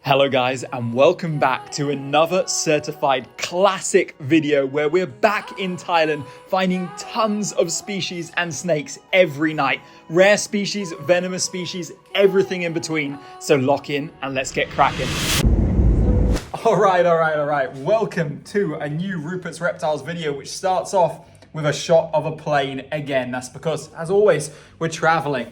Hello guys, and welcome back to another certified classic video where we're back in Thailand finding tons of species and snakes every night. Rare species, venomous species, everything in between. So lock in and let's get cracking. All right. Welcome to a new Rupert's Reptiles video, which starts off with a shot of a plane again. That's because, as always, we're traveling.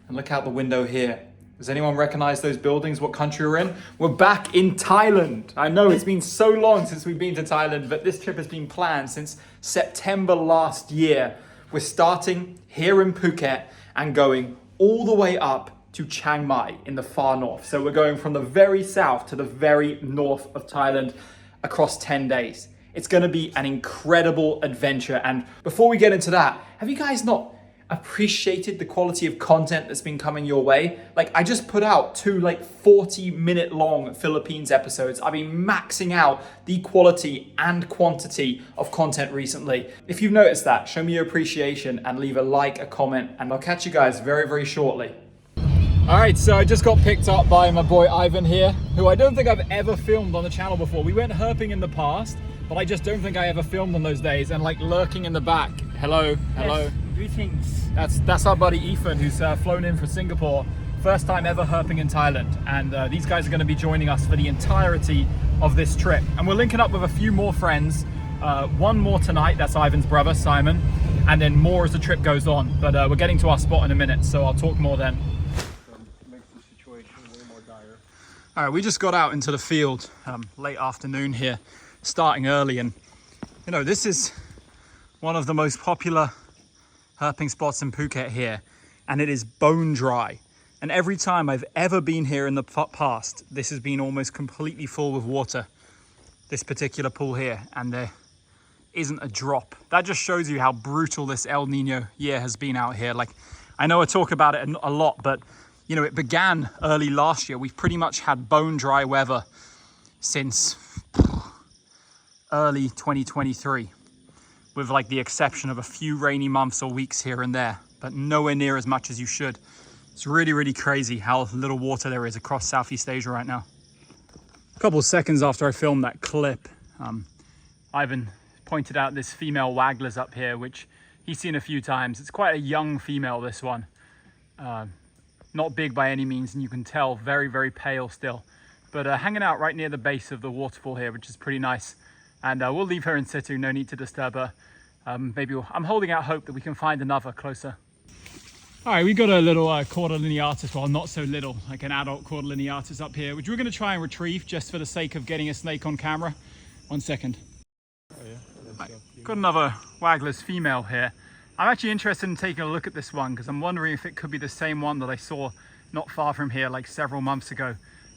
And look out the window here. Does anyone recognize those buildings? What country we're in? We're back in Thailand. I know it's been so long since we've been to Thailand, but this trip has been planned since September last year. We're starting here in Phuket and going all the way up to Chiang Mai in the far north. So we're going from the very south to the very north of Thailand across 10 days. It's gonna be an incredible adventure. And before we get into that, have you guys not appreciated the quality of content that's been coming your way? Like, I just put out two 40-minute long Philippines episodes. I've been maxing out the quality and quantity of content recently. If you've noticed that, show me your appreciation and leave a like, a comment, and I'll catch you guys very, very shortly. All right, so I just got picked up by my boy Ivan here, who I don't think I've ever filmed on the channel before. We went herping in the past, but I just don't think I ever filmed on those days. And lurking in the back. Hello. Yes, greetings. That's our buddy Ethan, who's flown in from Singapore. First time ever herping in Thailand. And these guys are going to be joining us for the entirety of this trip. And we're linking up with a few more friends. One more tonight, that's Ivan's brother, Simon. And then more as the trip goes on. But we're getting to our spot in a minute, so I'll talk more then. Makes the situation way more dire. All right, we just got out into the field late afternoon here, starting early. And, you know, this is one of the most popular herping spots in Phuket here, and it is bone dry. And every time I've ever been here in the past, this has been almost completely full with water, this particular pool here, and there isn't a drop. That just shows you how brutal this El Nino year has been out here. Like, I know I talk about it a lot, but you know, it began early last year. We've pretty much had bone dry weather since early 2023. With the exception of a few rainy months or weeks here and there, but nowhere near as much as you should. It's really, really crazy how little water there is across Southeast Asia right now. A couple of seconds after I filmed that clip, Ivan pointed out this female waggler's up here, which he's seen a few times. It's quite a young female, this one. Not big by any means, and you can tell very, very pale still. But hanging out right near the base of the waterfall here, which is pretty nice. And we'll leave her in situ, no need to disturb her. I'm holding out hope that we can find another closer. All right, we got a little Corda lineatus, well, not so little, like an adult Corda lineatus up here, which we're gonna try and retrieve just for the sake of getting a snake on camera. 1 second. Oh yeah. Right, got another waggler's female here. I'm actually interested in taking a look at this one because I'm wondering if it could be the same one that I saw not far from here several months ago.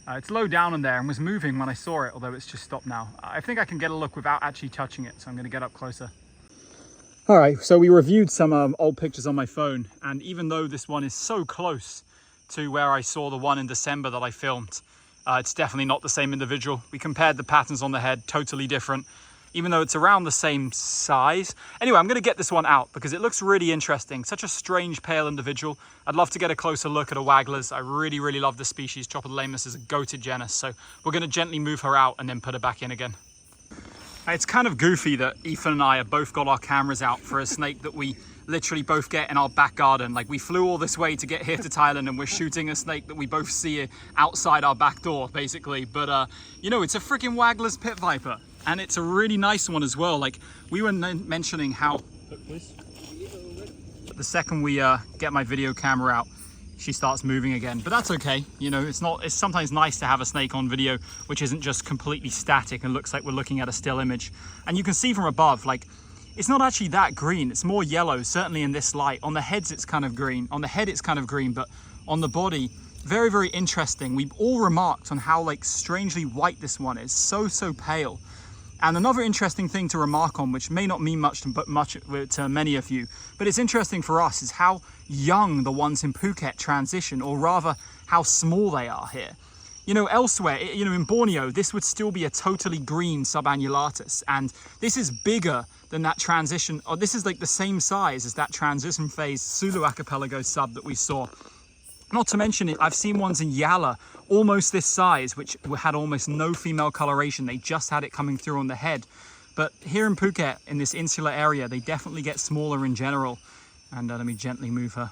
It's low down in there and was moving when I saw it, although it's just stopped now. I think I can get a look without actually touching it, so I'm going to get up closer. All right, so we reviewed some old pictures on my phone, and even though this one is so close to where I saw the one in December that I filmed, it's definitely not the same individual. We compared the patterns on the head, totally different, even though it's around the same size. Anyway, I'm going to get this one out because it looks really interesting. Such a strange pale individual. I'd love to get a closer look at a wagglers. I really, really love the species. Tropodelamus is a goated genus, so we're going to gently move her out and then put her back in again. It's kind of goofy that Ethan and I have both got our cameras out for a snake that we literally both get in our back garden. We flew all this way to get here to Thailand and we're shooting a snake that we both see outside our back door, basically. But, you know, it's a freaking waggler's pit viper. And it's a really nice one as well. We were mentioning how the second we get my video camera out, she starts moving again. But that's okay. You know, it's sometimes nice to have a snake on video which isn't just completely static and looks like we're looking at a still image. And you can see from above, it's not actually that green. It's more yellow, certainly in this light. On the heads, it's kind of green. On the head, it's kind of green, but on the body, very, very interesting. We've all remarked on how strangely white this one is. So pale. And another interesting thing to remark on, which may not mean much to many of you, but it's interesting for us, is how young the ones in Phuket transition, or rather how small they are here. You know, elsewhere, you know, in Borneo, this would still be a totally green subannulatus, and this is bigger than that transition, or this is the same size as that transition phase Sulu archipelago sub that we saw. Not to mention it, I've seen ones in Yala almost this size, which had almost no female coloration. They just had it coming through on the head. But here in Phuket, in this insular area, they definitely get smaller in general. And let me gently move her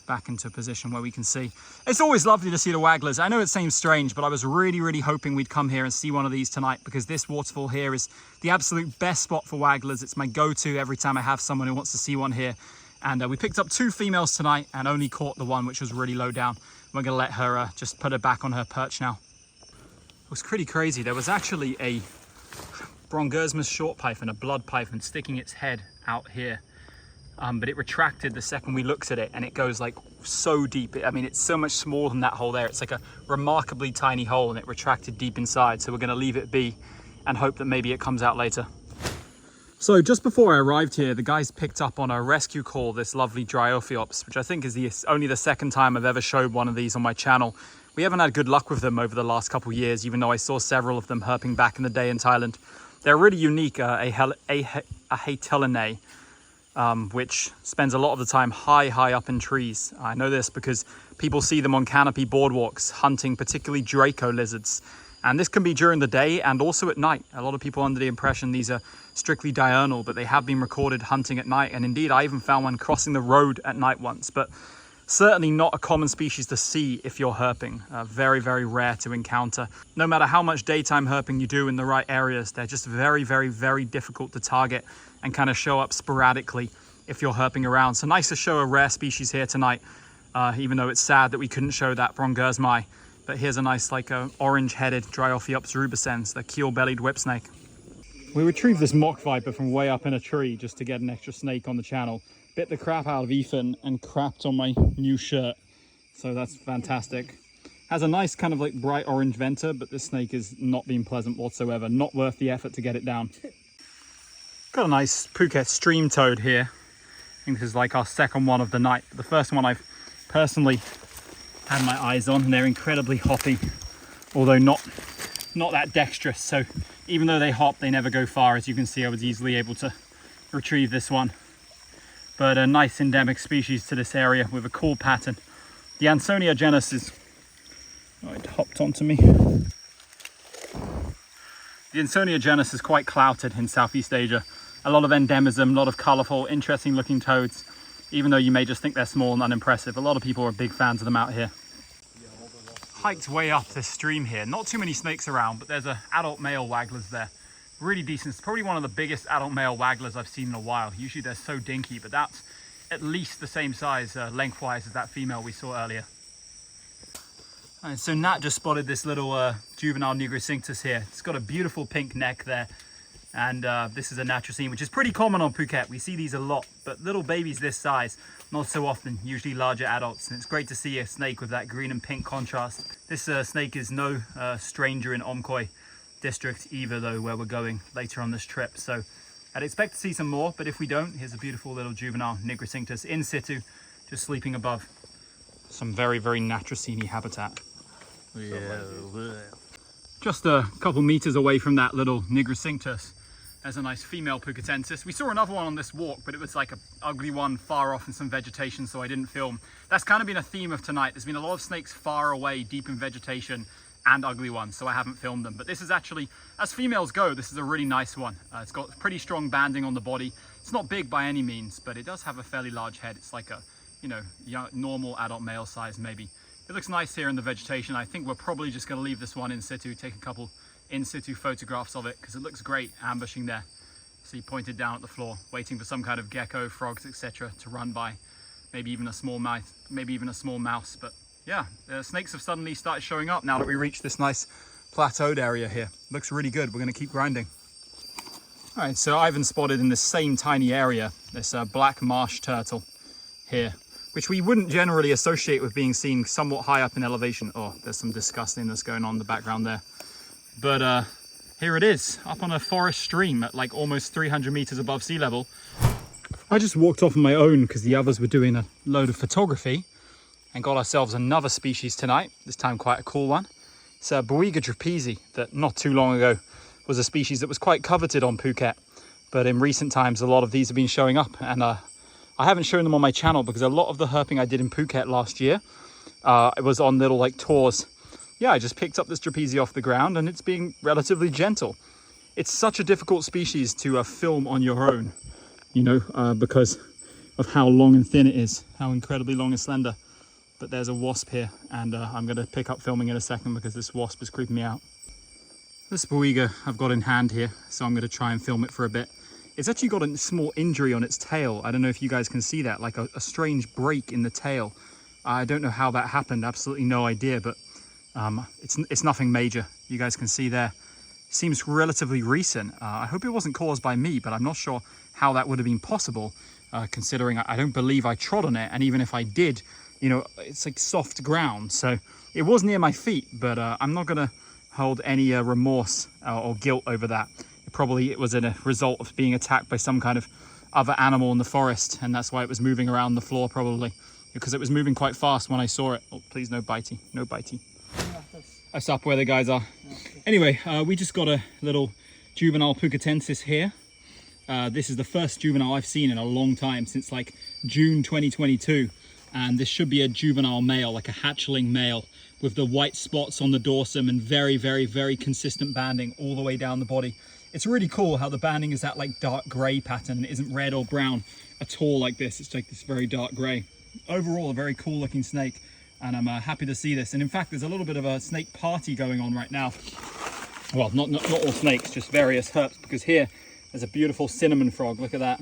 back into a position where we can see. It's always lovely to see the wagglers. I know it seems strange, but I was really hoping we'd come here and see one of these tonight, because this waterfall here is the absolute best spot for wagglers. It's my go-to every time I have someone who wants to see one here. And we picked up 2 females tonight and only caught the one, which was really low down. We're gonna let her just put her back on her perch now. It was pretty crazy. There was actually a Brongersmus short python, a blood python, sticking its head out here. But it retracted the second we looked at it, and it goes like so deep. I mean, it's so much smaller than that hole there. It's like a remarkably tiny hole, and it retracted deep inside. So we're gonna leave it be and hope that maybe it comes out later. So just before I arrived here, the guys picked up on a rescue call, this lovely Dryophiops, which I think is only the second time I've ever showed one of these on my channel. We haven't had good luck with them over the last couple of years, even though I saw several of them herping back in the day in Thailand. They're really unique, a Hatelinae, which spends a lot of the time high up in trees. I know this because people see them on canopy boardwalks hunting particularly Draco lizards. And this can be during the day and also at night. A lot of people are under the impression these are strictly diurnal, but they have been recorded hunting at night. And indeed, I even found one crossing the road at night once, but certainly not a common species to see if you're herping. Very rare to encounter. No matter how much daytime herping you do in the right areas, they're just very difficult to target and kind of show up sporadically if you're herping around. So nice to show a rare species here tonight, even though it's sad that we couldn't show that Brongersmi. But here's a nice orange-headed Dryophiops rubescens, the keel-bellied whip snake. We retrieved this mock viper from way up in a tree just to get an extra snake on the channel. Bit the crap out of Ethan and crapped on my new shirt. So that's fantastic. Has a nice kind of bright orange venter, but this snake is not being pleasant whatsoever. Not worth the effort to get it down. Got a nice Phuket stream toad here. I think this is like our second one of the night. The first one I've personally had my eyes on, and they're incredibly hoppy, although not that dexterous. So even though they hop, they never go far. As you can see, I was easily able to retrieve this one. But a nice endemic species to this area with a cool pattern. The Ansonia genus is... Oh, it hopped onto me. The Ansonia genus is quite clouted in Southeast Asia. A lot of endemism, a lot of colourful, interesting looking toads. Even though you may just think they're small and unimpressive, a lot of people are big fans of them out here. Hiked way up this stream here. Not too many snakes around, but there's an adult male wagglers there. Really decent. It's probably one of the biggest adult male wagglers I've seen in a while. Usually they're so dinky, but that's at least the same size lengthwise as that female we saw earlier. And so Nat just spotted this little juvenile Nigricinctus here. It's got a beautiful pink neck there. And this is a natricine, which is pretty common on Phuket. We see these a lot, but little babies this size, not so often, usually larger adults. And it's great to see a snake with that green and pink contrast. This snake is no stranger in Omkhoi district either, though, where we're going later on this trip. So I'd expect to see some more, but if we don't, here's a beautiful little juvenile Nigricinctus in situ, just sleeping above some very natricine habitat. Yeah. Just a couple meters away from that little Nigricinctus, there's a nice female Phuketensis. We saw another one on this walk, but it was like an ugly one far off in some vegetation, so I didn't film. That's kind of been a theme of tonight. There's been a lot of snakes far away, deep in vegetation, and ugly ones, so I haven't filmed them. But this is actually, as females go, this is a really nice one. It's got pretty strong banding on the body. It's not big by any means, but it does have a fairly large head. It's like a, normal adult male size maybe. It looks nice here in the vegetation. I think we're probably just going to leave this one in situ, take a couple in situ photographs of it, because it looks great ambushing there. So he pointed down at the floor, waiting for some kind of gecko, frogs, etc. to run by. Maybe even a small mouse. But yeah, the snakes have suddenly started showing up now that we reached this nice plateaued area here. Looks really good. We're going to keep grinding. All right, so Ivan spotted in this same tiny area this black marsh turtle here, which we wouldn't generally associate with being seen somewhat high up in elevation. Oh, there's some disgustingness going on in the background there. But here it is, up on a forest stream at like almost 300 meters above sea level. I just walked off on my own because the others were doing a load of photography and got ourselves another species tonight, this time quite a cool one. It's a Boiga trapezi that not too long ago was a species that was quite coveted on Phuket. But in recent times, a lot of these have been showing up, and I haven't shown them on my channel because a lot of the herping I did in Phuket last year I was on little like tours. Yeah, I just picked up this trapeze off the ground and it's being relatively gentle. It's such a difficult species to film on your own, you know, because of how long and thin it is, how incredibly long and slender. But there's a wasp here, and I'm going to pick up filming in a second because this wasp is creeping me out. This boiga I've got in hand here, so I'm going to try and film it for a bit. It's actually got a small injury on its tail. I don't know if you guys can see that, like a strange break in the tail. I don't know how that happened, absolutely no idea, but it's nothing major. You guys can see there. Seems relatively recent. I hope it wasn't caused by me, but I'm not sure how that would have been possible, considering I don't believe I trod on it, and even if I did, you know, it's like soft ground, so it was near my feet, but I'm not gonna hold any remorse or guilt over that. It was a result of being attacked by some kind of other animal in the forest, and that's why it was moving around the floor, probably, because it was moving quite fast when I saw it. Oh, please, no bitey, no bitey. That's up where the guys are. Anyway, we just got a little juvenile pucatensis here. This is the first juvenile I've seen in a long time, since like June 2022. And this should be a juvenile male, like a hatchling male, with the white spots on the dorsum and very, very, very consistent banding all the way down the body. It's really cool how the banding is that like dark gray pattern and it isn't red or brown at all like this. It's like this very dark gray. Overall, a very cool looking snake, and I'm happy to see this. And in fact, there's a little bit of a snake party going on right now. Well, not all snakes, just various herps, because here there's a beautiful cinnamon frog. Look at that.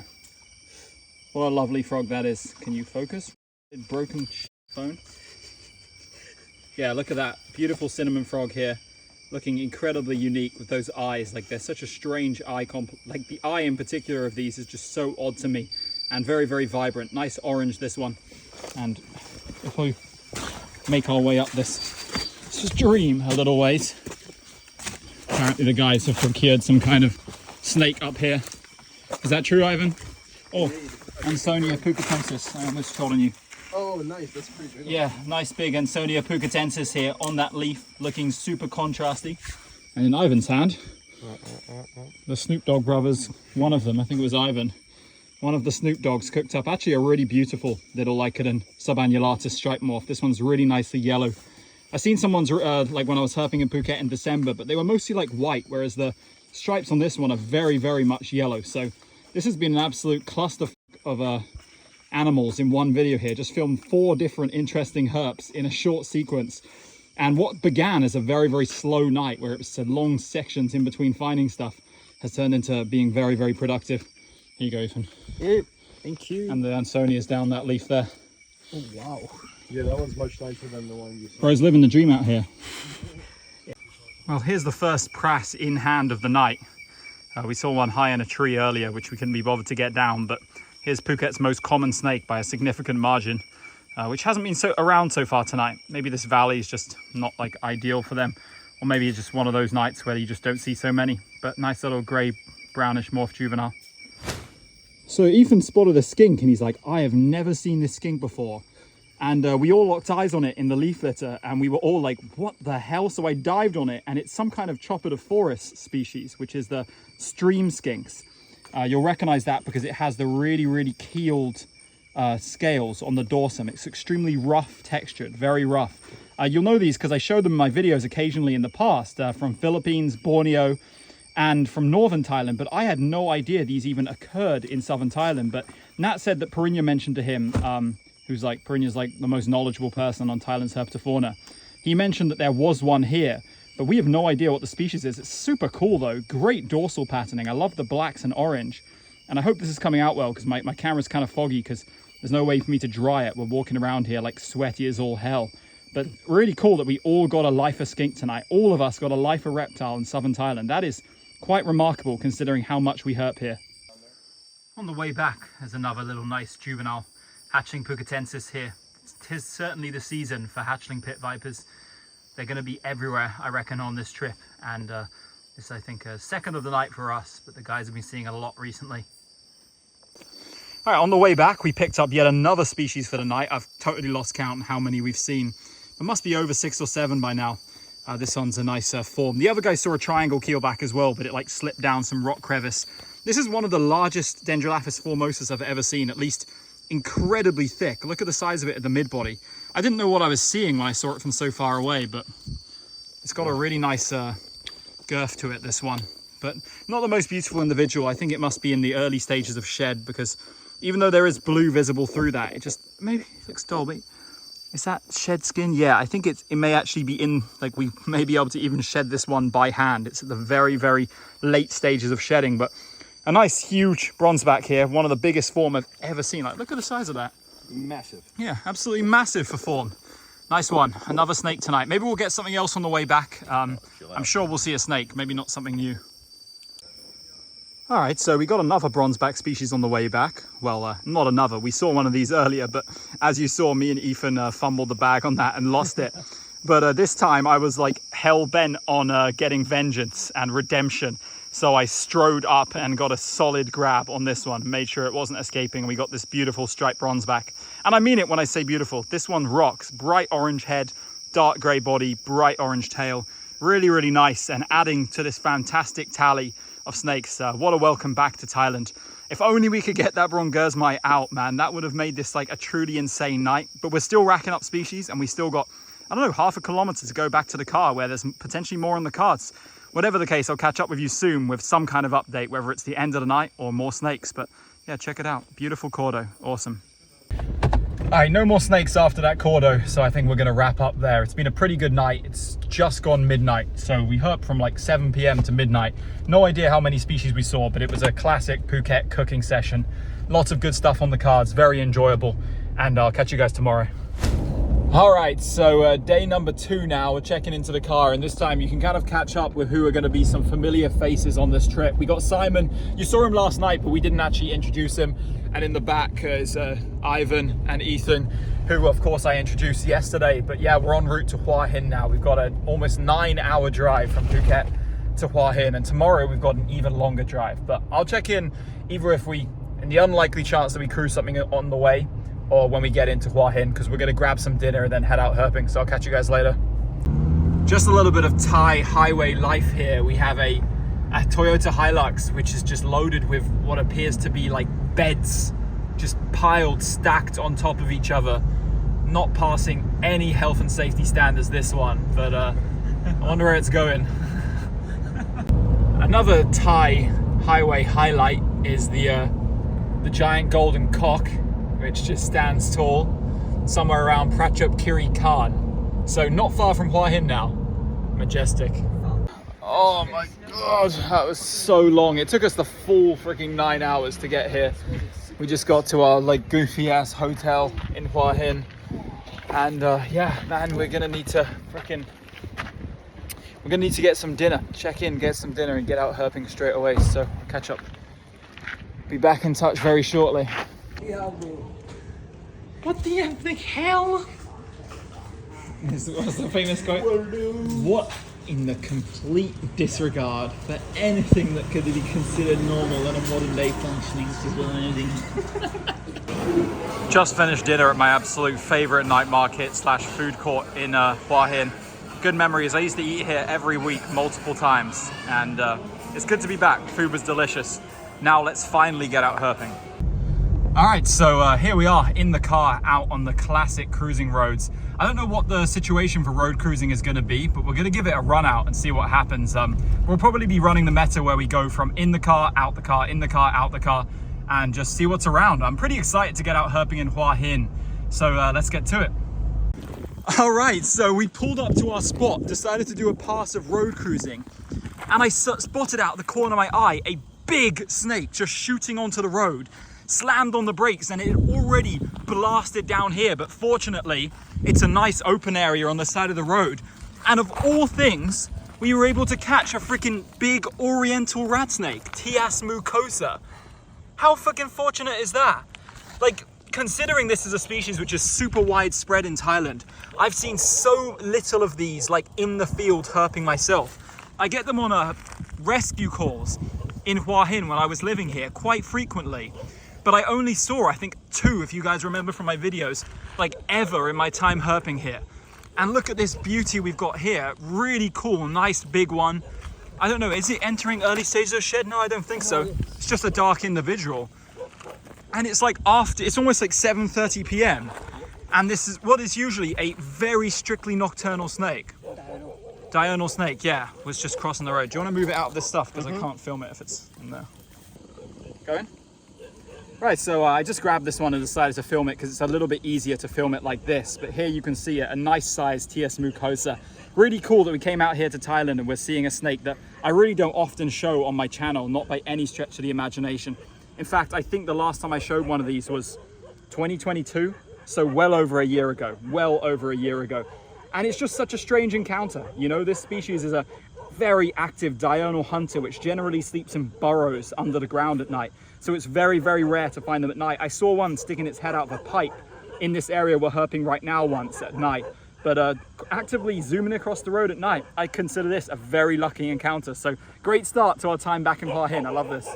What a lovely frog that is. Can you focus? Broken phone. Yeah, look at that beautiful cinnamon frog here, looking incredibly unique with those eyes. Like, they're such a strange eye like the eye in particular of these is just so odd to me, and very, very vibrant. Nice orange, this one. And if we make our way up this stream a little ways, apparently the guys have procured some kind of snake up here. Is that true, Ivan? Oh, Ansonia pucatensis. I almost trod on you. Oh, nice. That's pretty big. Yeah, nice big Ansonia pucatensis here on that leaf, looking super contrasty. And in Ivan's hand, the Snoop Dogg brothers, one of them, I think it was Ivan, one of the Snoop Dogs cooked up actually a really beautiful little Lycodon subannulatus stripe morph. This one's really nicely yellow. I've seen someone's, like when I was herping in Phuket in December, but they were mostly like white, whereas the stripes on this one are very, very much yellow. So this has been an absolute cluster of animals in one video here. Just filmed 4 different interesting herps in a short sequence, and what began as a very, very slow night where it was long sections in between finding stuff has turned into being very, very productive. Here you go, Ethan. Yep, thank you. And the Ansonia is down that leaf there. Oh wow, yeah, that one's much nicer than the one you saw. Bro's living the dream out here. Well, here's the first prass in hand of the night. We saw one high in a tree earlier which we couldn't be bothered to get down, but here's Phuket's most common snake by a significant margin, which hasn't been around so far tonight. Maybe this valley is just not like ideal for them, or maybe it's just one of those nights where you just don't see so many. But nice little grey brownish morph juvenile. So Ethan spotted a skink and he's like, I have never seen this skink before. And we all locked eyes on it in the leaf litter, and we were all like, what the hell? So I dived on it, and it's some kind of Chopidophorus species, which is the stream skinks. You'll recognize that because it has the really, really keeled scales on the dorsum. It's extremely rough textured, very rough. You'll know these because I showed them in my videos occasionally in the past, from Philippines, Borneo, and from northern Thailand, but I had no idea these even occurred in southern Thailand. But Nat said that Parinya mentioned to him, Parinya's like the most knowledgeable person on Thailand's herpetofauna. He mentioned that there was one here, but we have no idea what the species is. It's super cool though, great dorsal patterning. I love the blacks and orange. And I hope this is coming out well because my camera's kind of foggy because there's no way for me to dry it. We're walking around here like sweaty as all hell. But really cool that we all got a lifer skink tonight. All of us got a lifer reptile in southern Thailand. That is quite remarkable considering how much we herp here. On the way back, there's another little nice juvenile hatchling pucatensis here. Tis certainly the season for hatchling pit vipers. They're going to be everywhere, I reckon, on this trip. And this, I think, second of the night for us, but the guys have been seeing it a lot recently. All right, on the way back, we picked up yet another species for the night. I've totally lost count on how many we've seen. It must be over 6 or 7 by now. This one's a nice form. The other guy saw a triangle keelback as well, but it like slipped down some rock crevice. This is one of the largest Dendrolaphis formosus I've ever seen, at least incredibly thick. Look at the size of it at the mid body. I didn't know what I was seeing when I saw it from so far away, but it's got a really nice girth to it, this one. But not the most beautiful individual. I think it must be in the early stages of shed, because even though there is blue visible through that, it just maybe looks dull. But is that shed skin? Yeah, I think it may actually be in, like, we may be able to even shed this one by hand. It's at the very, very late stages of shedding, but a nice huge bronzeback here. One of the biggest form I've ever seen. Like, look at the size of that. Massive. Yeah, absolutely massive for fawn. Nice one. Another snake tonight. Maybe we'll get something else on the way back. I'm sure we'll see a snake, maybe not something new. All right, so we got another bronzeback species on the way back. Well, not another. We saw one of these earlier, but as you saw, me and Ethan fumbled the bag on that and lost it. But this time I was like hell-bent on getting vengeance and redemption. So I strode up and got a solid grab on this one, made sure it wasn't escaping. We got this beautiful striped bronzeback. And I mean it when I say beautiful. This one rocks. Bright orange head, dark gray body, bright orange tail. Really, really nice, and adding to this fantastic tally of snakes. What a welcome back to Thailand. If only we could get that brongersmai out, man. That would have made this like a truly insane night. But we're still racking up species, and we still got, I don't know, half a kilometer to go back to the car where there's potentially more on the cards. Whatever the case, I'll catch up with you soon with some kind of update, whether it's the end of the night or more snakes. But yeah, check it out. Beautiful cordo. Awesome. All right, no more snakes after that cordo, so I think we're gonna wrap up there. It's been a pretty good night. It's just gone midnight, so we herped from like 7 p.m. to midnight. No idea how many species we saw, but it was a classic Phuket cooking session. Lots of good stuff on the cards, very enjoyable, and I'll catch you guys tomorrow. All right, so day number 2 now. We're checking into the car, and this time you can kind of catch up with who are going to be some familiar faces on this trip. We got Simon. You saw him last night, but we didn't actually introduce him. And in the back is Ivan and Ethan, who of course I introduced yesterday. But yeah, we're en route to Hua Hin now. We've got an almost 9-hour drive from Phuket to Hua Hin, and tomorrow we've got an even longer drive. But I'll check in either if we, in the unlikely chance that we cruise something on the way, or when we get into Hua Hin, because we're going to grab some dinner and then head out herping. So I'll catch you guys later. Just a little bit of Thai highway life here. We have a Toyota Hilux, which is just loaded with what appears to be like beds, just piled, stacked on top of each other. Not passing any health and safety standards, this one, but I wonder where it's going. Another Thai highway highlight is the giant golden cock, which just stands tall somewhere around Prachuap Khiri Khan. So not far from Hua Hin now. Majestic. Oh my god, that was so long. It took us the full freaking 9 hours to get here. We just got to our like goofy ass hotel in Hua Hin. And yeah, man, we're gonna need to get some dinner. Check in, get some dinner, and get out herping straight away. So I'll catch up. Be back in touch very shortly. What the hell? What's the famous quote? What in the complete disregard for anything that could be considered normal in a modern day functioning society? Just finished dinner at my absolute favorite night market / food court in Hua Hin. Good memories. I used to eat here every week, multiple times, and it's good to be back. Food was delicious. Now let's finally get out herping. All right, so here we are in the car out on the classic cruising roads. I don't know what the situation for road cruising is going to be, but we're going to give it a run out and see what happens. We'll probably be running the meta where we go from in the car, out the car, in the car, out the car, and just see what's around. I'm pretty excited to get out herping in Hua Hin, so let's get to it. All right, so we pulled up to our spot, decided to do a pass of road cruising, and I spotted out of the corner of my eye a big snake just shooting onto the road. Slammed on the brakes and it had already blasted down here, but fortunately it's a nice open area on the side of the road, and of all things we were able to catch a freaking big oriental rat snake, Tias mucosa. How freaking fortunate is that? Like, considering this is a species which is super widespread in Thailand, I've seen so little of these like in the field herping myself. I get them on rescue calls in Hua Hin when I was living here quite frequently. But I only saw, I think, 2, if you guys remember from my videos, like ever in my time herping here. And look at this beauty we've got here. Really cool, nice big one. I don't know, is it entering early stages of shed? No, I don't think so. It's just a dark individual. And it's like it's almost like 7:30 p.m. And this is what is usually a very strictly nocturnal snake. Diurnal snake, yeah, was just crossing the road. Do you want to move it out of this stuff? Because I can't film it if it's in there. Go in. Right, so I just grabbed this one and decided to film it because it's a little bit easier to film it like this. But here you can see it, a nice size TS mucosa. Really cool that we came out here to Thailand and we're seeing a snake that I really don't often show on my channel, not by any stretch of the imagination. In fact, I think the last time I showed one of these was 2022. So well over a year ago, And it's just such a strange encounter. You know, this species is a very active diurnal hunter, which generally sleeps in burrows under the ground at night. So it's very, very rare to find them at night. I saw one sticking its head out of a pipe in this area we're herping right now once at night. But actively zooming across the road at night, I consider this a very lucky encounter. So great start to our time back in Hua Hin. I love this.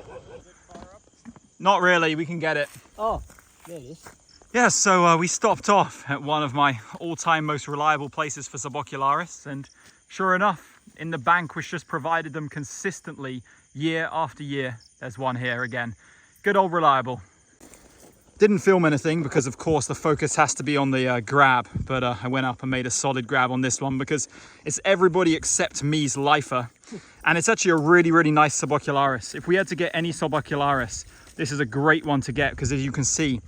Not really, we can get it. Oh, there it is. Yeah, so we stopped off at one of my all-time most reliable places for subocularis, and sure enough, in the bank which just provided them consistently year after year, there's one here again. Good old reliable. Didn't film anything because of course the focus has to be on the grab, but I went up and made a solid grab on this one because it's everybody except me's lifer, and it's actually a really, really nice subocularis. If we had to get any subocularis, this is a great one to get because as you can see,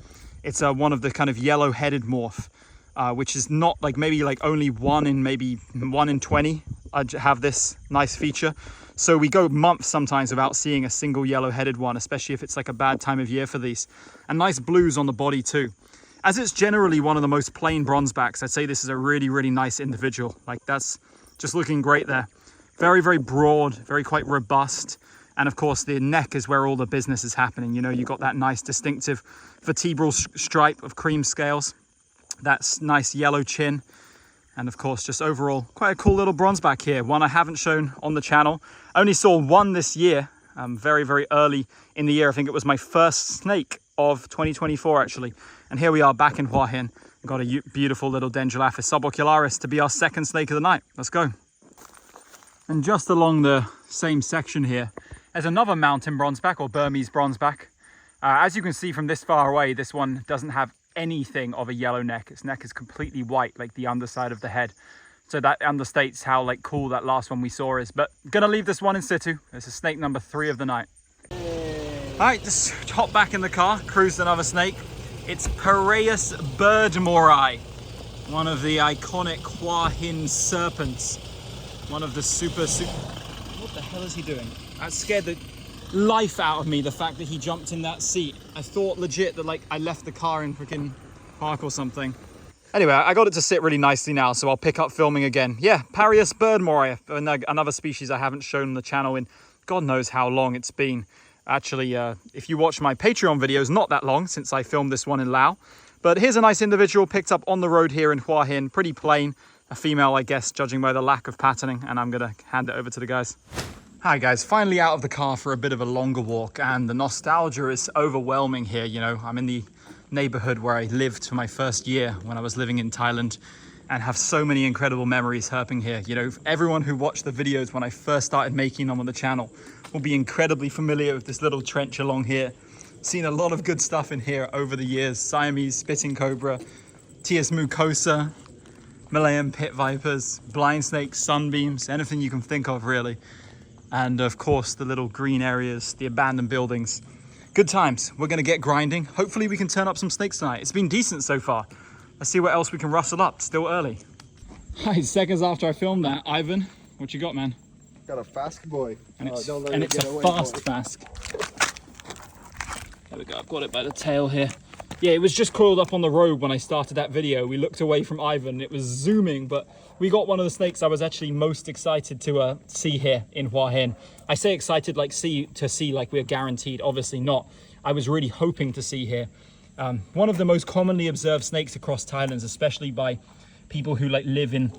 it's one of the kind of yellow-headed morph, which is not like maybe like only one in 20 have this nice feature. So we go months sometimes without seeing a single yellow-headed one, especially if it's like a bad time of year for these. And nice blues on the body too. As it's generally one of the most plain bronze backs, I'd say this is a really, really nice individual. Like that's just looking great there. Very, very broad, very quite robust. And of course the neck is where all the business is happening. You know, you got that nice distinctive vertebral stripe of cream scales. That's nice yellow chin. And of course, just overall, quite a cool little bronze back here. One I haven't shown on the channel. I only saw one this year, very, very early in the year. I think it was my first snake of 2024, actually. And here we are back in Hua Hin. We've got a beautiful little Dendrolaphis subocularis to be our second snake of the night. Let's go. And just along the same section here, there's another mountain bronzeback or Burmese bronzeback. As you can see from this far away, this one doesn't have anything of a yellow neck. Its neck is completely white, like the underside of the head. So that understates how like cool that last one we saw is. But gonna leave this one in situ. This is snake number 3 of the night. All right, just hop back in the car, cruise another snake. It's Piraeus birdmori, one of the iconic Hua Hin serpents. One of the super... What the hell is he doing? That scared the life out of me, the fact that he jumped in that seat. I thought legit that like I left the car in freaking park or something. Anyway, I got it to sit really nicely now, so I'll pick up filming again. Yeah, Piraeus birdmori, another species I haven't shown on the channel in God knows how long it's been. Actually, if you watch my Patreon videos, not that long since I filmed this one in Laos. But here's a nice individual picked up on the road here in Hua Hin, pretty plain. A female, I guess, judging by the lack of patterning, and I'm gonna hand it over to the guys. Hi guys, finally out of the car for a bit of a longer walk, and the nostalgia is overwhelming here. You know, I'm in the neighborhood where I lived for my first year when I was living in Thailand, and have so many incredible memories herping here. You know, everyone who watched the videos when I first started making them on the channel will be incredibly familiar with this little trench along here. Seen a lot of good stuff in here over the years. Siamese spitting cobra, TS mucosa, Memoriam pit vipers, blind snakes, sunbeams, anything you can think of really. And of course the little green areas, the abandoned buildings. Good times. We're gonna get grinding. Hopefully we can turn up some snakes tonight. It's been decent so far. Let's see what else we can rustle up. Still early. Hi, seconds after I filmed that, Ivan, what you got, man? Got a Fask boy. And it's, don't let and it it's get a away, fast boy. Fask. There we go, I've got it by the tail here. Yeah, it was just coiled up on the road when I started that video. We looked away from Ivan, it was zooming, but we got one of the snakes I was actually most excited to see here in Hua Hin. I say excited like see like we're guaranteed, obviously not. I was really hoping to see here. One of the most commonly observed snakes across Thailand, especially by people who like live in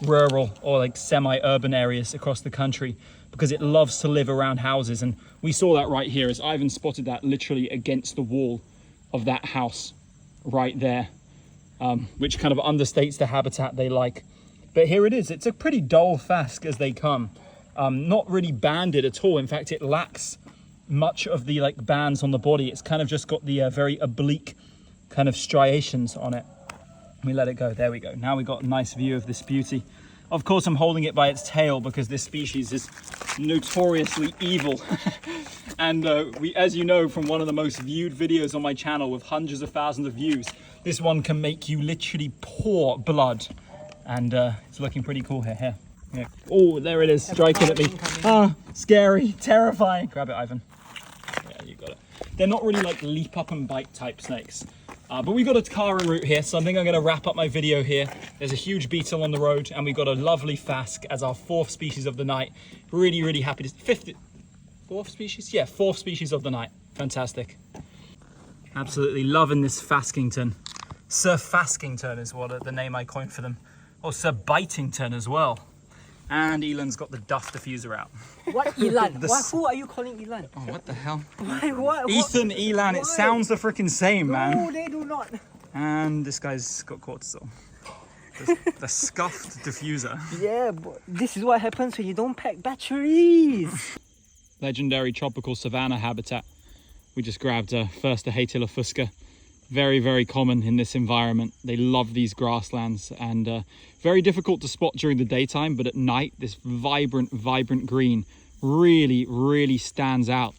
rural or like semi-urban areas across the country, because it loves to live around houses. And we saw that right here as Ivan spotted that literally against the wall of that house right there, which kind of understates the habitat they like. But here it is. It's a pretty dull Fask as they come. Not really banded at all. In fact, it lacks much of the like bands on the body. It's kind of just got the very oblique kind of striations on it. We let it go. There we go. Now we got a nice view of this beauty. Of course, I'm holding it by its tail because this species is notoriously evil. And as you know from one of the most viewed videos on my channel with hundreds of thousands of views, this one can make you literally pour blood. And it's looking pretty cool here. Yeah. Oh, there it is, striking at me. Ah, scary, terrifying. Grab it, Ivan. Yeah, you got it. They're not really like leap up and bite type snakes. But we've got a car en route here, so I think I'm going to wrap up my video here. There's a huge beetle on the road, and we've got a lovely fask as our 4th species of the night. Really, really happy to... 4th species? Yeah, 4th species of the night. Fantastic. Absolutely loving this Faskington. Sir Faskington is what the name I coined for them. Or Sir Bitington as well. And Elan's got the duff diffuser out. What Elan? Who are you calling Elan? Oh, what the hell? What? Ethan, Elan, it sounds the freaking same, man. No, they do not. And this guy's got cortisol. The scuffed diffuser. Yeah, but this is what happens when you don't pack batteries. Legendary tropical savanna habitat. We just grabbed first a Hatila fusca. Very, very common in this environment. They love these grasslands and very difficult to spot during the daytime, but at night, this vibrant green really, really stands out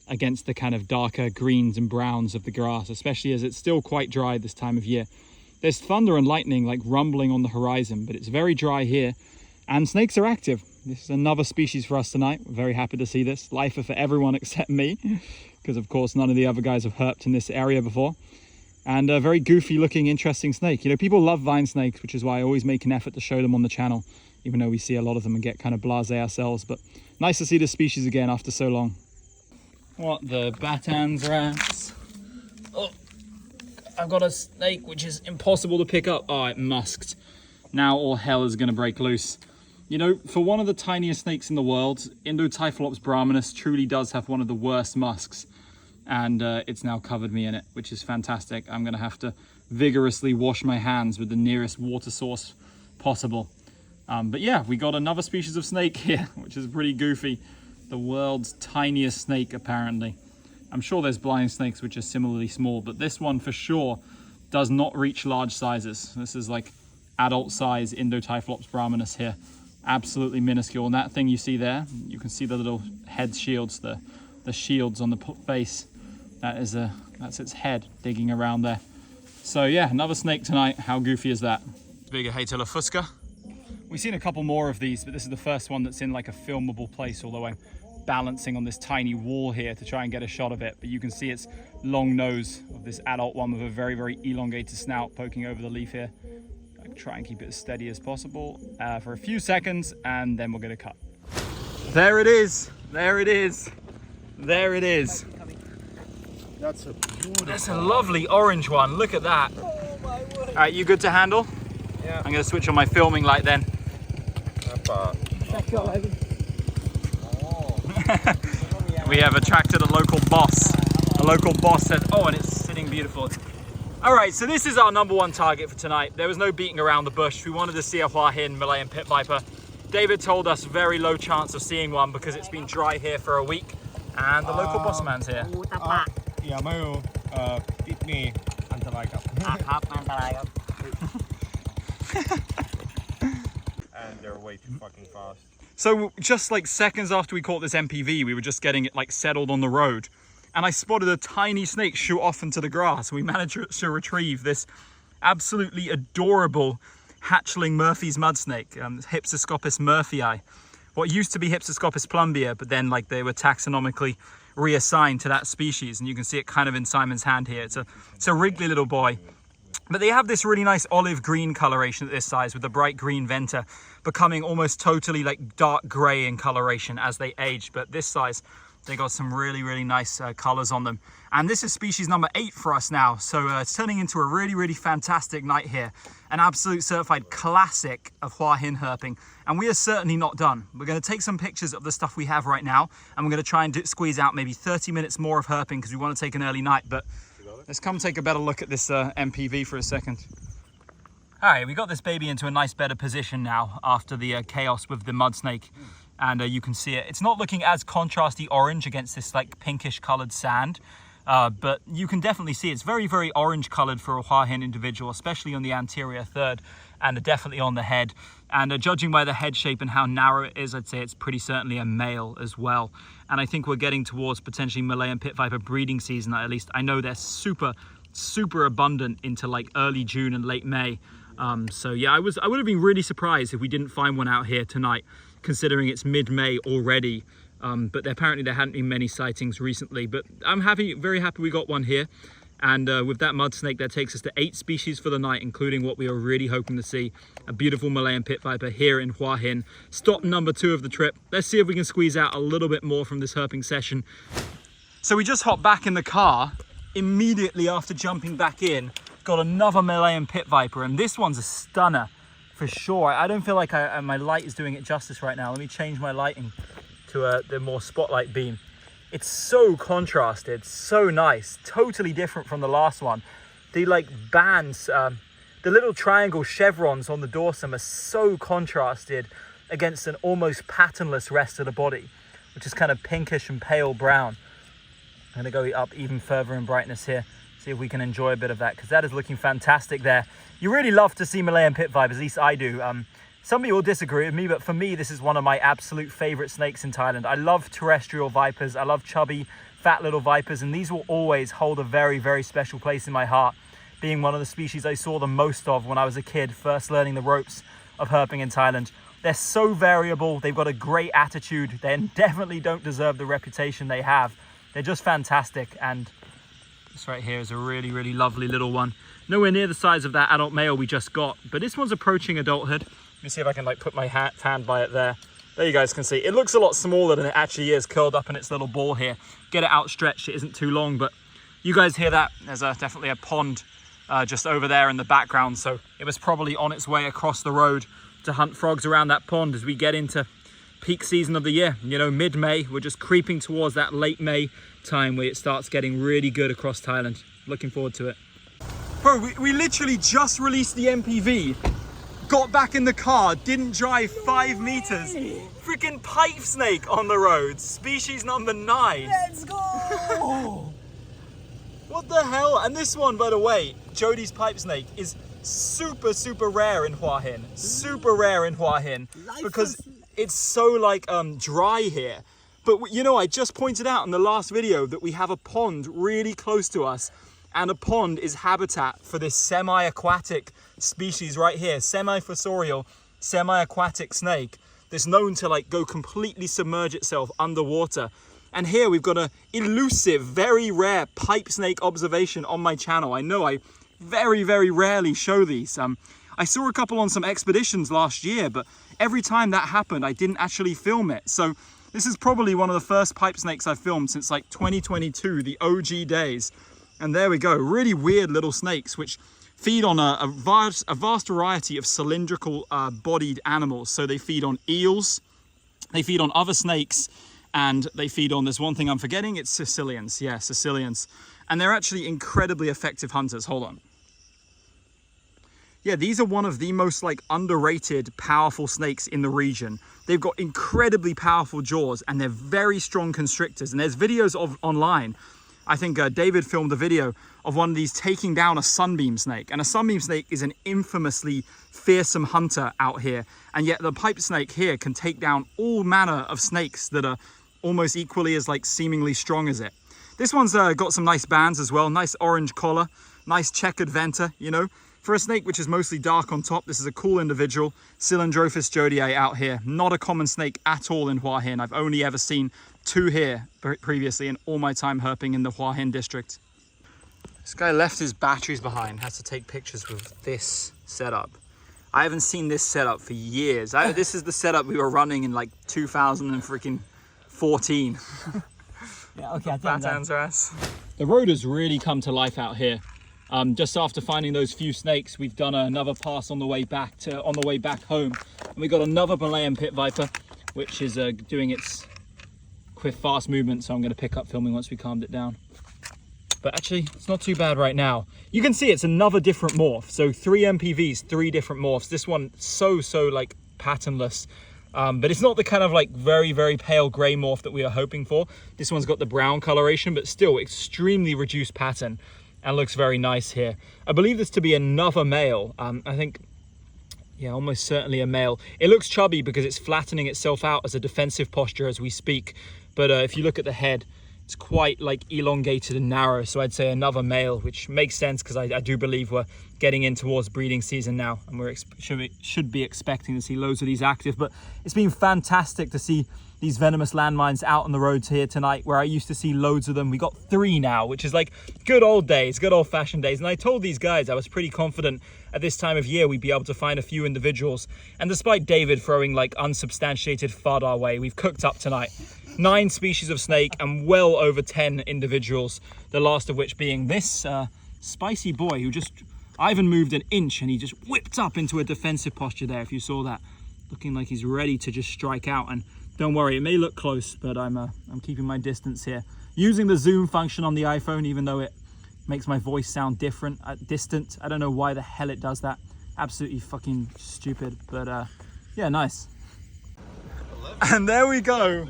against the kind of darker greens and browns of the grass, especially as it's still quite dry this time of year. There's thunder and lightning like rumbling on the horizon, but it's very dry here and snakes are active. This is another species for us tonight. We're very happy to see this. Lifer for everyone except me, because of course none of the other guys have herped in this area before. And a very goofy looking, interesting snake. You know, people love vine snakes, which is why I always make an effort to show them on the channel, even though we see a lot of them and get kind of blasé ourselves. But nice to see this species again after so long. What the Batan's rats? Oh, I've got a snake which is impossible to pick up. Oh, it musked. Now all hell is going to break loose. You know, for one of the tiniest snakes in the world, Indotyphlops brahmanus truly does have one of the worst musks. And it's now covered me in it, which is fantastic. I'm going to have to vigorously wash my hands with the nearest water source possible. But yeah, we got another species of snake here, which is pretty goofy. The world's tiniest snake, apparently. I'm sure there's blind snakes which are similarly small, but this one for sure does not reach large sizes. This is like adult size Indotyphlops brahmanus here. Absolutely minuscule. And that thing you see there, you can see the little head shields, the shields on the face. That's its head digging around there. So yeah, another snake tonight. How goofy is that? Bigger Hatila fusca. We've seen a couple more of these, but this is the first one that's in like a filmable place, although I'm balancing on this tiny wall here to try and get a shot of it. But you can see its long nose of this adult one with a very, very elongated snout poking over the leaf here. I can try and keep it as steady as possible for a few seconds, and then we'll get a cut. There it is. There it is. There it is. That's a beautiful. That's a lovely orange one. Look at that. Oh my word. All right, you good to handle? Yeah. I'm going to switch on my filming light then. We have attracted a local boss. A local boss said, oh, and it's sitting beautiful. All right, so this is our #1 target for tonight. There was no beating around the bush. We wanted to see a Hua-Hin Malayan pit viper. David told us very low chance of seeing one because it's been dry here for a week. And the local boss man's here. อย่าไม่ปิดนี่อันตรายครับ ครับอันตรายครับ And they're way too fucking fast. So just like seconds after we caught this MPV, we were just getting it like settled on the road. And I spotted a tiny snake shoot off into the grass. We managed to retrieve this absolutely adorable hatchling Murphy's mud snake, Hypsiscopus murphyi. What used to be Hypsiscopus plumbea, but then like they were taxonomically reassigned to that species. And you can see it kind of in Simon's hand here. It's a wriggly little boy. But they have this really nice olive green coloration at this size with the bright green venter becoming almost totally like dark gray in coloration as they age. But this size, they got some really, really nice colors on them. And this is species number 8 for us now. So it's turning into a really, really fantastic night here. An absolute certified classic of Hua-Hin herping. And we are certainly not done. We're going to take some pictures of the stuff we have right now. And we're going to try and squeeze out maybe 30 minutes more of herping because we want to take an early night. But let's come take a better look at this MPV for a second. All right, we got this baby into a nice better position now after the chaos with the mud snake. And you can see it. It's not looking as contrasty orange against this like pinkish colored sand. but you can definitely see it's very, very orange colored for a Hua Hin individual, especially on the anterior third and definitely on the head. And judging by the head shape and how narrow it is, I'd say it's pretty certainly a male as well. And I think we're getting towards potentially Malayan pit viper breeding season. At least I know they're super abundant into like early June and late May. So yeah, I would have been really surprised if we didn't find one out here tonight, considering it's mid-May already. But apparently there hadn't been many sightings recently. But I'm very happy we got one here. And with that mud snake, that takes us to 8 species for the night, including what we are really hoping to see, a beautiful Malayan pit viper here in Hua Hin. Stop number 2 of the trip. Let's see if we can squeeze out a little bit more from this herping session. So we just hopped back in the car. Immediately after jumping back in, got another Malayan pit viper, and this one's a stunner for sure. I don't feel like my light is doing it justice right now. Let me change my lighting to the more spotlight beam. It's so contrasted, so nice, totally different from the last one. The like bands, the little triangle chevrons on the dorsum are so contrasted against an almost patternless rest of the body, which is kind of pinkish and pale brown. I'm gonna go up even further in brightness here, see if we can enjoy a bit of that, because that is looking fantastic there. You really love to see Malayan pit vipers, at least I do. Some people will disagree with me, but for me, this is one of my absolute favorite snakes in Thailand. I love terrestrial vipers. I love chubby, fat little vipers, and these will always hold a very, very special place in my heart, being one of the species I saw the most of when I was a kid, first learning the ropes of herping in Thailand. They're so variable. They've got a great attitude. They definitely don't deserve the reputation they have. They're just fantastic. And this right here is a really, really lovely little one. Nowhere near the size of that adult male we just got, but this one's approaching adulthood. Let me see if I can like put my hand by it there. There you guys can see. It looks a lot smaller than it actually is, curled up in its little ball here. Get it outstretched, it isn't too long, but you guys hear that? There's definitely a pond just over there in the background, so it was probably on its way across the road to hunt frogs around that pond as we get into peak season of the year. You know, mid-May, we're just creeping towards that late May time where it starts getting really good across Thailand. Looking forward to it. Bro, we literally just released the MPV. Got back in the car, didn't drive 5 meters. Freaking pipe snake on the road, species number 9. Let's go! What the hell? And this one, by the way, Jody's pipe snake, is super rare in Hua Hin. Super rare in Hua Hin because it's so like dry here. But you know, I just pointed out in the last video that we have a pond really close to us, and a pond is habitat for this semi-aquatic species right here, semi-fossorial, semi-aquatic snake that's known to like go completely submerge itself underwater. And here we've got a elusive, very rare pipe snake observation on my channel. I know I very rarely show these. I saw a couple on some expeditions last year, but every time that happened, I didn't actually film it. So this is probably one of the first pipe snakes I've filmed since like 2022, the OG days. And there we go, really weird little snakes which feed on a vast variety of cylindrical bodied animals. So they feed on eels, they feed on other snakes, and they feed on, there's one thing I'm forgetting, it's Sicilians. Yeah, Sicilians. And they're actually incredibly effective hunters. Hold on. Yeah, these are one of the most like underrated, powerful snakes in the region. They've got incredibly powerful jaws and they're very strong constrictors. And there's videos online. I think David filmed a video of one of these taking down a sunbeam snake. And a sunbeam snake is an infamously fearsome hunter out here. And yet the pipe snake here can take down all manner of snakes that are almost equally as like seemingly strong as it. This one's got some nice bands as well. Nice orange collar, nice checkered venter, you know. For a snake which is mostly dark on top, this is a cool individual. Cylindrophis jodii out here. Not a common snake at all in Hua Hin. I've only ever seen 2 here previously in all my time herping in the Hua Hin district. This guy left his batteries behind, has to take pictures with this setup. I haven't seen this setup for years. This is the setup we were running in like 2014. Yeah, okay, I Fat hands ass. The road has really come to life out here. Just after finding those few snakes, we've done another pass on the way back home, and we got another Malayan pit viper, which is doing its quick fast movement. So I'm going to pick up filming once we calmed it down. But actually, it's not too bad right now. You can see it's another different morph. So 3 MPVs, 3 different morphs. This one so like patternless. But it's not the kind of like very, very pale gray morph that we are hoping for. This one's got the brown coloration, but still extremely reduced pattern and looks very nice here. I believe this to be another male. I think, yeah, almost certainly a male. It looks chubby because it's flattening itself out as a defensive posture as we speak. But if you look at the head, it's quite like elongated and narrow. So I'd say another male, which makes sense because I do believe we're getting in towards breeding season now, and we should be expecting to see loads of these active. But it's been fantastic to see these venomous landmines out on the roads here tonight, where I used to see loads of them. We got 3 now, which is like good old days, good old fashioned days. And I told these guys I was pretty confident at this time of year we'd be able to find a few individuals. And despite David throwing like unsubstantiated FUD our way, we've cooked up tonight. 9 species of snake and well over 10 individuals, the last of which being this spicy boy who just, I even moved an inch and he just whipped up into a defensive posture there, if you saw that. Looking like he's ready to just strike out. And don't worry, it may look close, but I'm keeping my distance here. Using the zoom function on the iPhone, even though it makes my voice sound distant. I don't know why the hell it does that. Absolutely fucking stupid, but yeah, nice. And there we go.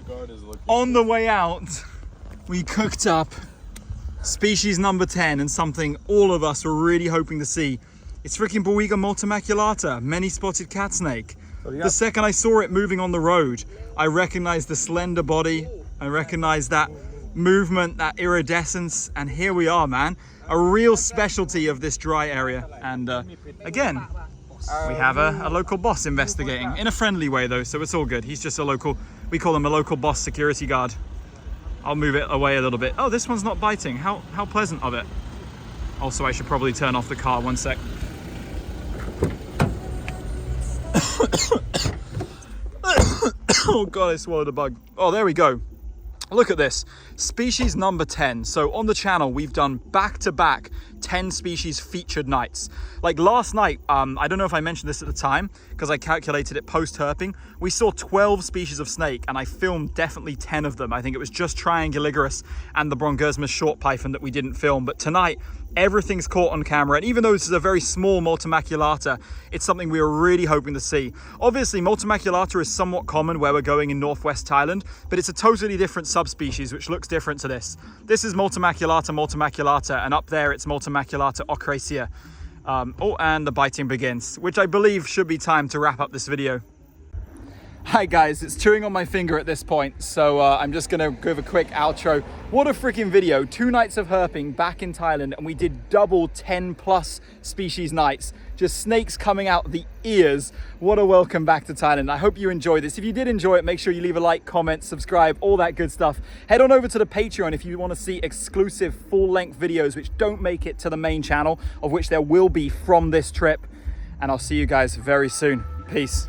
On the way out, we cooked up species number 10 and something all of us were really hoping to see. It's freaking Boiga multimaculata, many-spotted cat snake. The second I saw it moving on the road, I recognized the slender body, I recognized that movement, that iridescence, and here we are, man. A real specialty of this dry area. And again, we have a local boss investigating, in a friendly way though, so it's all good. He's just a local, we call him a local boss security guard. I'll move it away a little bit. Oh, this one's not biting. How pleasant of it. Also, I should probably turn off the car, one sec. Oh God, I swallowed a bug. Oh, there we go. Look at this, species number 10. So on the channel, we've done back-to-back 10 species featured nights. Like last night, I don't know if I mentioned this at the time, because I calculated it post-herping. We saw 12 species of snake, and I filmed definitely 10 of them. I think it was just Triangularis and the Brongersma short python that we didn't film. But tonight, everything's caught on camera, and even though this is a very small multimaculata, it's something we were really hoping to see. Obviously, multimaculata is somewhat common where we're going in northwest Thailand, but it's a totally different subspecies which looks different to this. This is multimaculata, and up there it's multimaculata ochracea. Oh, and the biting begins, which I believe should be time to wrap up this video. Hi guys, it's chewing on my finger at this point, so I'm just gonna give a quick outro. What a freaking video. 2 nights of herping back in Thailand, and we did double 10 plus species nights. Just snakes coming out the ears. What a welcome back to Thailand. I hope you enjoyed this. If you did enjoy it, make sure you leave a like, comment, subscribe, all that good stuff. Head on over to the Patreon if you want to see exclusive full-length videos which don't make it to the main channel, of which there will be from this trip. And I'll see you guys very soon. Peace.